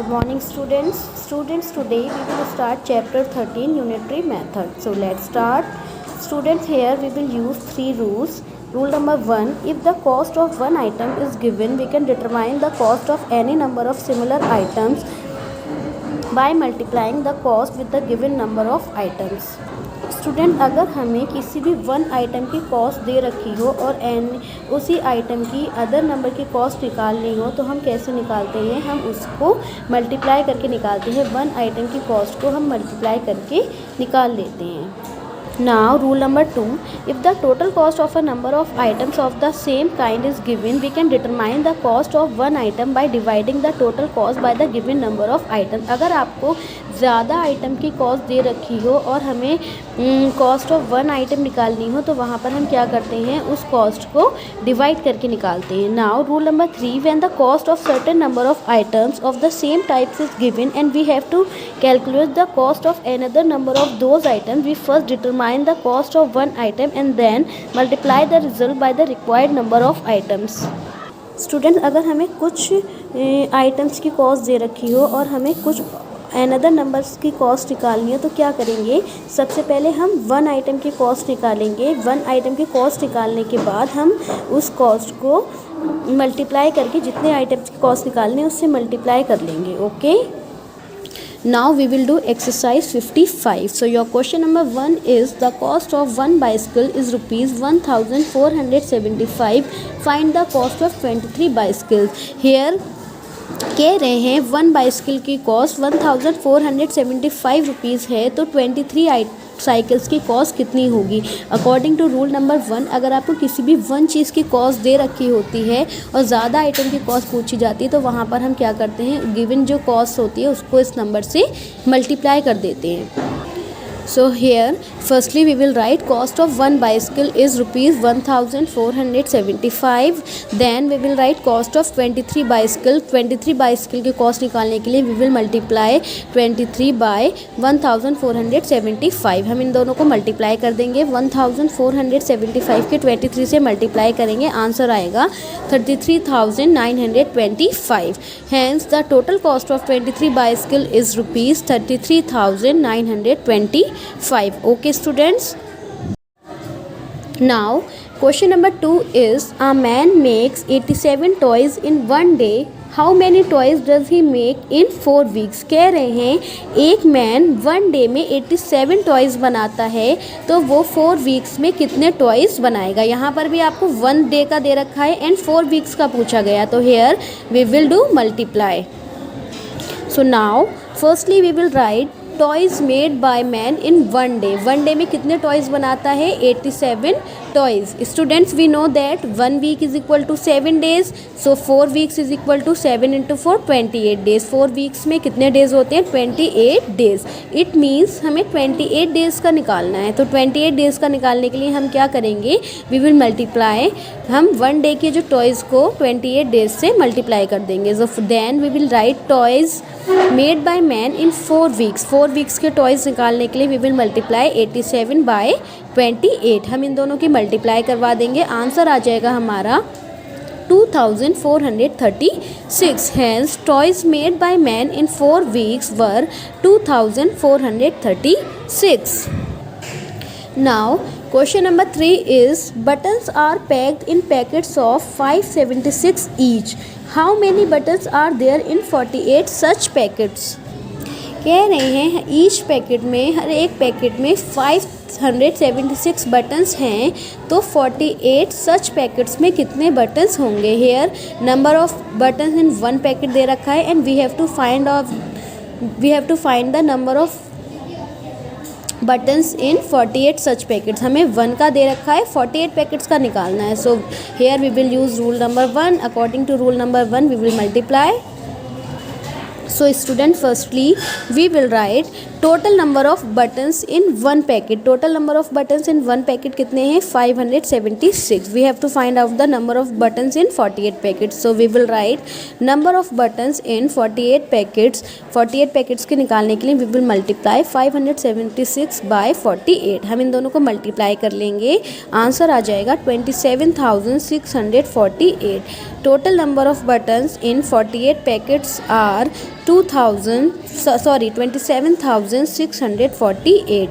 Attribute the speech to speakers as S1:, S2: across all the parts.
S1: Good morning students. Today we will start chapter 13 unitary method. So let's start. Students, here we will use three rules. Rule number 1, if the cost of one item is given, we can determine the cost of any number of similar items by multiplying the cost with the given number of items. Student, अगर हमें किसी भी one item की cost दे रखी हो और उसी आइटम की अदर नंबर की कॉस्ट निकालनी हो तो हम कैसे निकालते हैं? हम उसको मल्टीप्लाई करके निकालते हैं। वन आइटम की कॉस्ट को हम मल्टीप्लाई करके निकाल लेते हैं। Now rule number 2, if the total cost of a number of items of the same kind is given, we can determine the cost of one item by dividing the total cost by the given number of items. अगर आपको ज़्यादा item की cost दे रखी हो और हमें cost of one item निकालनी हो तो वहाँ पर हम क्या करते हैं? उस कॉस्ट को डिवाइड करके निकालते हैं। Now rule number 3, when the cost of certain number of items of the same types is given and we have to calculate the cost of another number of those items, we first determine the cost of one item and then multiply the result by the required number of items. Student, अगर हमें कुछ items की cost दे रखी हो और हमें कुछ अनदर नंबर्स की कॉस्ट निकालनी है तो क्या करेंगे? सबसे पहले हम वन आइटम की कॉस्ट निकालेंगे। वन आइटम की कॉस्ट निकालने के बाद हम उस कॉस्ट को मल्टीप्लाई करके जितने आइटम्स की कॉस्ट निकालनी है उससे मल्टीप्लाई कर लेंगे। Okay, now we will do exercise 55. So your question number 1 is the cost of one bicycle is rupees 1475. Find the cost of 23 bicycles. Here कह रहे हैं वन बाइसिकल की कॉस्ट 1475 रुपीज़ है तो 23 साइकिल्स की कॉस्ट कितनी होगी? अकॉर्डिंग टू रूल नंबर 1, अगर आपको किसी भी वन चीज़ की कॉस्ट दे रखी होती है और ज़्यादा आइटम की कॉस्ट पूछी जाती है तो वहाँ पर हम क्या करते हैं? गिवन जो कॉस्ट होती है उसको इस नंबर से मल्टीप्लाई कर देते हैं। So here firstly we will write cost of one bicycle is rupees 1475. Then we will write cost of 23 bicycle. 23 bicycle की कॉस्ट निकालने के लिए we will multiply 23 by 1475. हम इन दोनों को मल्टीप्लाई कर देंगे। 1475 के 23 से मल्टीप्लाई करेंगे, आंसर आएगा 33,925. Hence the total cost of 23 bicycle is rupees 33,925. Okay students, now question number 2 is a man makes 87 toys in one day. How many toys does he make in 4 weeks? कह रहे हैं एक man one day में 87 toys बनाता है तो वो 4 weeks में कितने टॉयज़ बनाएगा? यहाँ पर भी आपको 1 डे का दे रखा है एंड 4 वीक्स का पूछा गया तो here we will do multiply. So now firstly we will write toys made by man in one day. One day में कितने टॉयज़ बनाता है? 87 toys. Students, we know that 1 week is equal to 7 days, so 4 weeks is equal to 7 into 4 28 days. 4 weeks में कितने days होते हैं? 28 days. It means हमें 28 days का निकालना है तो 28 डेज़ का निकालने के लिए हम क्या करेंगे? We will multiply. हम 1 डे के जो टॉयज़ को 28 डेज से मल्टीप्लाई कर देंगे। So then we will write toys made by man in 4 weeks. 4 weeks के टॉयज़ निकालने के लिए वी विल मल्टीप्लाई 87 बाय 28। हम इन दोनों की मल्टीप्लाई करवा देंगे, आंसर आ जाएगा हमारा 2436। Hence toys made by man in 4 weeks were 2436. Now question number 3 is buttons are packed in packets of 576 each. How many buttons are there in 48 such packets? कह रहे हैं ईच पैकेट में, हर एक packet में 576 buttons हैं तो 48 such packets में कितने बटन्स होंगे? Here number of buttons in one packet दे रखा है and we have to find the number of buttons in 48 such packets. हमें 1 का दे रखा है, 48 पैकेट्स का निकालना है। So here we will use rule number 1। According to rule number 1 we will multiply. So student, firstly we will write total number of buttons in one packet. Total number of buttons in one packet कितने हैं? 576. We have to find out the number of buttons in 48 packets. So we will write number of buttons in 48 packets. 48 packets के निकालने के लिए we will multiply 576 by 48. हम इन दोनों को multiply कर लेंगे, आंसर आ जाएगा 27,648. Total number of buttons in 48 packets are 27,648.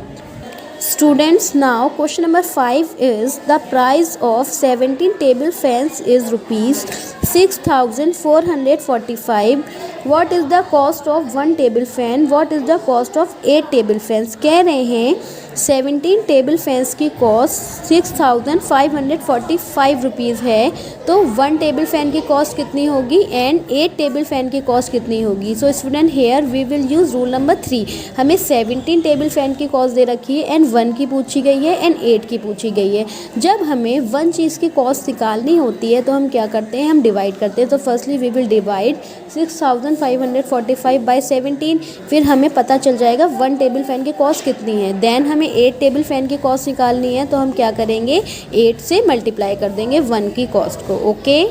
S1: Students, now question number 5 is the price of 17 table fans is rupees 6,445. What is the cost of 1 table fan? What is the cost of 8 table fans? कह रहे हैं 17 table fans की cost 6,545 rupees है, तो 1 table fan की cost कितनी होगी and 8 table fan की कॉस्ट कितनी होगी. So student, here we will use rule number 3. हमें 17 टेबल फ़ैन की कॉस्ट दे रखी है एंड 1 की पूछी गई है एंड 8 की पूछी गई है. जब हमें 1 चीज़ की कॉस्ट निकालनी होती है तो हम क्या करते हैं, हम डिवाइड करते हैं. तो firstly we will divide 6,545 by 17. फिर हमें पता चल जाएगा 1 टेबल फ़ैन की कॉस्ट कितनी है. देन हमें 8 टेबल फ़ैन की कॉस्ट निकालनी है, तो हम क्या करेंगे, 8 से मल्टीप्लाई कर देंगे 1 की कॉस्ट को. Okay,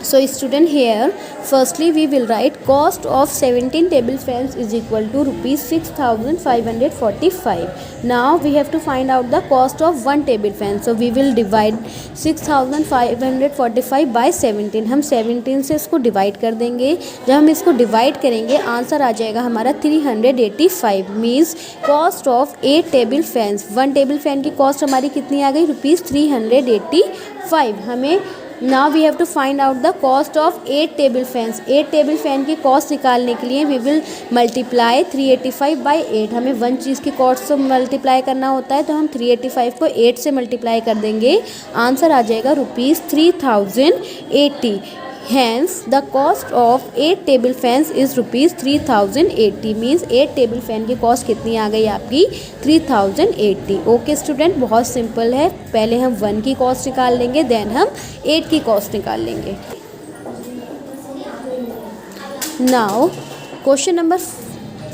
S1: so student, here firstly we will write cost of 17 table fans is equal to rupees 6,545. now we have to find out the cost of 1 table fan. so we will divide 6,545 by 17. हम 17 से इसको divide कर देंगे. जब हम इसको divide करेंगे answer आ जाएगा हमारा 385. Means cost of 8 table fans, 1 table fan की कॉस्ट हमारी कितनी आ गई, रुपीज़ 385. हमें now we have to find out the cost of 8 table fans. 8 table fan की कॉस्ट निकालने के लिए वी विल मल्टीप्लाई 385 बाई 8. हमें 1 चीज़ की कॉस्ट से मल्टीप्लाई करना होता है, तो हम 385 को 8 से मल्टीप्लाई कर देंगे. आंसर आ जाएगा rupees 3080. Hence the cost of 8 table fans is rupees 3080. Means 8 table fan की कॉस्ट कितनी आ गई आपकी, 3080. ओके स्टूडेंट, बहुत सिंपल है. पहले हम 1 की कॉस्ट निकाल लेंगे, देन हम 8 की कॉस्ट निकाल लेंगे. Now question number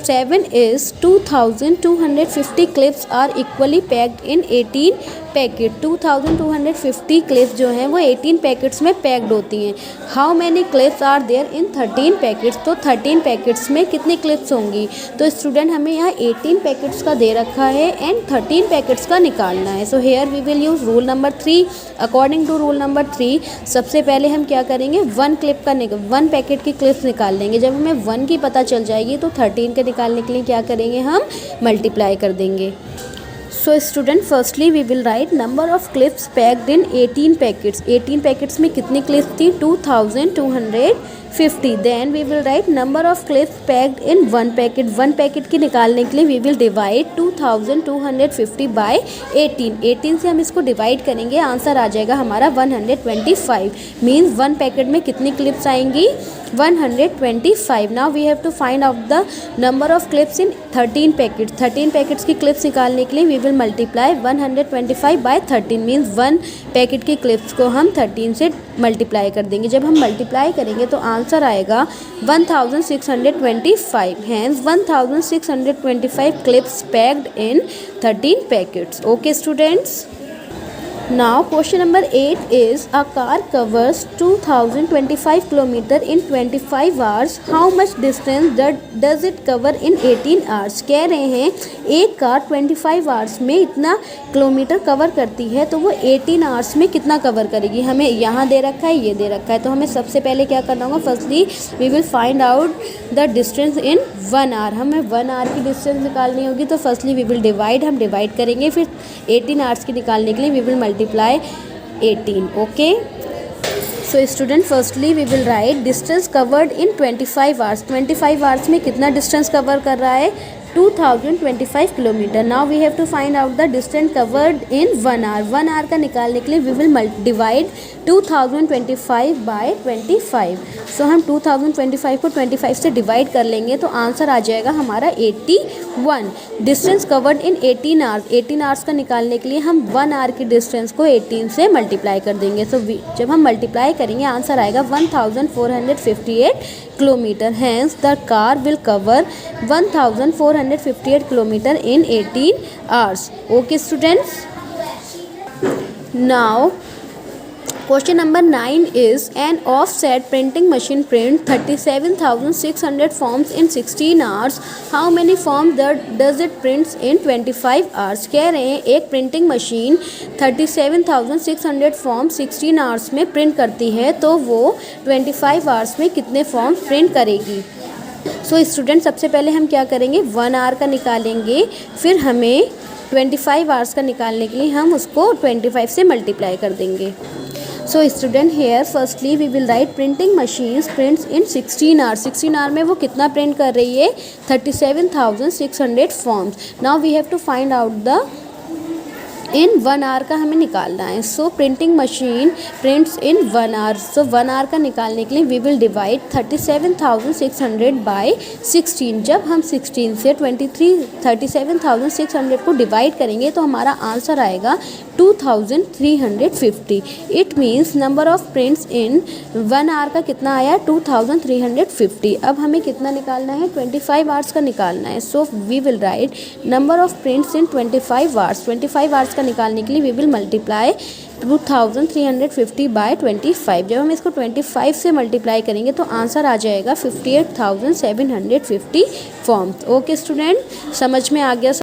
S1: 7 is 2,250 clips are equally packed in 18 packet. 2,250 clips जो हैं वो 18 पैकेट्स में पैक्ड होती हैं. How many clips are there in 13 packets. तो 13 पैकेट्स में कितनी क्लिप्स होंगी. तो स्टूडेंट, हमें यहाँ 18 पैकेट्स का दे रखा है एंड 13 पैकेट्स का निकालना है. So here we will use rule number 3. According to rule number 3 सबसे पहले हम क्या करेंगे, 1 पैकेट की क्लिप्स निकाल लेंगे. जब हमें 1 की पता चल जाएगी तो 13 के निकालने के लिए क्या करेंगे, हम मल्टीप्लाई कर देंगे. So student, firstly we will write number of clips packed in 18 packets. 18 packets में कितनी क्लिप्स थी, 2,250. Then we will write number of clips packed in 1 packet. 1 packet की निकालने के लिए वी विल डिवाइड 2,250 बाई 18. 18 से हम इसको डिवाइड करेंगे, आंसर आ जाएगा हमारा 125. मीन्स 1 पैकेट में कितनी क्लिप्स आएंगी, 125. Now we have to find out the number of clips in 13 packets. 13 packets की क्लिप्स निकालने के लिए we will multiply 125 by 13. Means 1 packet की क्लिप्स को हम 13 से मल्टीप्लाई कर देंगे. जब हम मल्टीप्लाई करेंगे तो आंसर आएगा 1625. Hence 1625 clips packed in 13 packets. Okay students. Now question number 8 is a car covers 2,025 km in 25 hours. How much distance does it cover in 18 hours? कह रहे हैं एक कार 25 आवर्स में इतना किलोमीटर कवर करती है, तो वो 18 आवर्स में कितना कवर करेगी. हमें यहाँ दे रखा है, ये दे रखा है, तो हमें सबसे पहले क्या करना होगा, firstly we will find out the distance in 1 hour. हमें 1 आवर की डिस्टेंस निकालनी होगी, तो फर्स्टली वी विल डिवाइड, हम डिवाइड करेंगे. फिर 18 आवर्स की निकालने के लिए we will multiply 18. Okay, so student, firstly we will write distance covered in 25 hours. 25 hours में कितना डिस्टेंस कवर कर रहा है, 2,025 kilometre. Now we have to find out the distance covered in 1 hour. 1 hour का निकालने के लिए we will divide 2,025 by 25. So हम 2,025 को 25 से डिवाइड कर लेंगे, तो आंसर आ जाएगा हमारा 81. डिस्टेंस कवर्ड इन 18 आवर्स. 18 आवर्स का निकालने के लिए हम 1 आवर की डिस्टेंस को 18 से मल्टीप्लाई कर देंगे. सो जब हम मल्टीप्लाई करेंगे आंसर आएगा 1458 kilometre. Hence the car will cover 1458 kilometre in 18 hours. Okay students. Now question number 9 is an offset printing machine print 37,600 forms in 16 hours. How many forms does it prints in 25 hours? कह रहे हैं एक printing machine 37,600 form 16 hours में print करती है, तो वो 25 hours में कितने फॉर्म्स प्रिंट करेगी. सो स्टूडेंट सबसे पहले हम क्या करेंगे, 1 आवर का निकालेंगे, फिर हमें 25 आवर्स का निकालने के लिए हम उसको 25 से मल्टीप्लाई कर देंगे। So student here firstly we will write printing machines prints in 16 hours. 16 hour में वो कितना प्रिंट कर रही है, 37,600 forms. Now we have to find out the in 1 hour का हमें निकालना है। So printing machine prints in 1 hour. So 1 hour का निकालने के लिए वी विल डिवाइड 37,600 बाय 16। जब हम 16 से 37,600 को डिवाइड करेंगे तो हमारा आंसर आएगा 2350। It means number of prints in 1 hour का कितना आया, 2350। अब हमें कितना निकालना है, 25 आवर्स का निकालना है। So we will write number of prints in 25 hours. 25 hours का निकालने के लिए वी विल मल्टीप्लाई 2350 बाय 25। जब हम इसको 25 से मल्टीप्लाई करेंगे तो आंसर आ जाएगा 58,750 फॉर्म्स। ओके स्टूडेंट, समझ में आ गया।